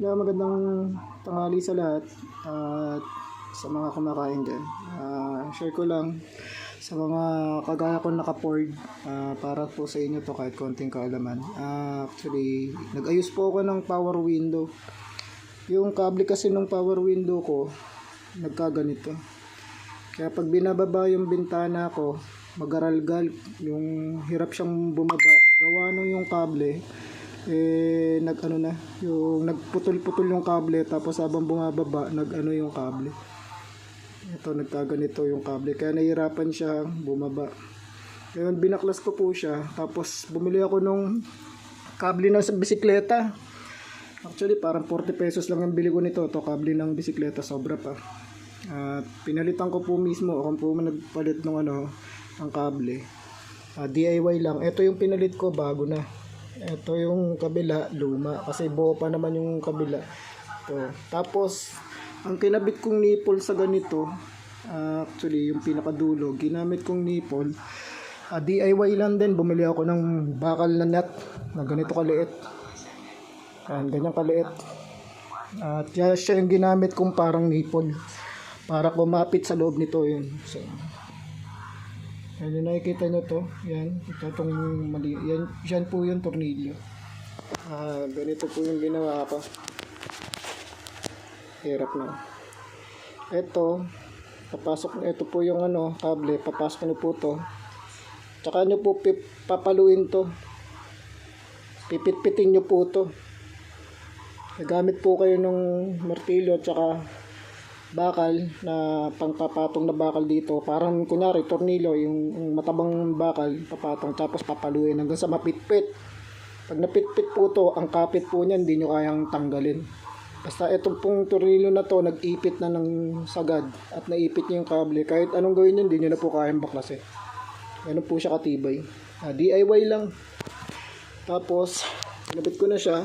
Yeah, magandang tanghali sa lahat at sa mga kumakain dyan. Share ko lang sa mga kagaya ko naka-Ford, para po sa inyo to kahit konting kaalaman. Actually, nag-ayos po ako ng power window. Yung kable kasi ng power window ko, nagkaganito. Kaya pag binababa yung bintana ko, mag-aralgal, yung hirap siyang bumaba. Gawa nung yung kable, yung nagputol-putol yung kable, tapos habang bumababa yung kable. Ito, nagkaganito yung kable, kaya nahihirapan siya bumaba. Ngayon binaklas ko po siya, tapos bumili ako nung kable ng bisikleta. Actually parang 40 pesos lang ang bili ko nito, to kable ng bisikleta, sobra pa. At pinalitan ko po mismo, ako po nagpalit ng ang kable. DIY lang. Ito yung pinalit ko, bago na. Ito yung kabila, luma. Kasi buo pa naman yung kabila. Ito. Tapos, ang kinabit kong nipple sa ganito, actually, yung pinakadulo, ginamit kong nipple. DIY lang din. Bumili ako ng bakal na nut na ganito kaliit. Ganyan kaliit. At siya yung ginamit kong parang nipple para kumapit sa loob nito yun. So, yan, nakikita nyo to. Yan, ito itong mali. Yan po yung tornilyo. Ganito po yung ginawa ko. Hirap na. Ito, papasok na. Ito po yung kable. Papasok nyo po to. Tsaka nyo po papaluin to. Pipit-pitin nyo po to. Nagamit po kayo ng martilyo tsaka bakal na pangpapatong na bakal dito, parang kunyari tornilyo, yung matabang bakal papatong, tapos papaluin hanggang sa mapitpit. Pag napitpit po to, ang kapit po niyan hindi nyo kayang tanggalin. Basta itong pong tornilyo na to nag-ipit na ng sagad at naipit nyo yung kable, kahit anong gawin nyo hindi nyo na po kayang baklasin. Ganun po siya katibay. DIY lang. Tapos nabit ko na siya.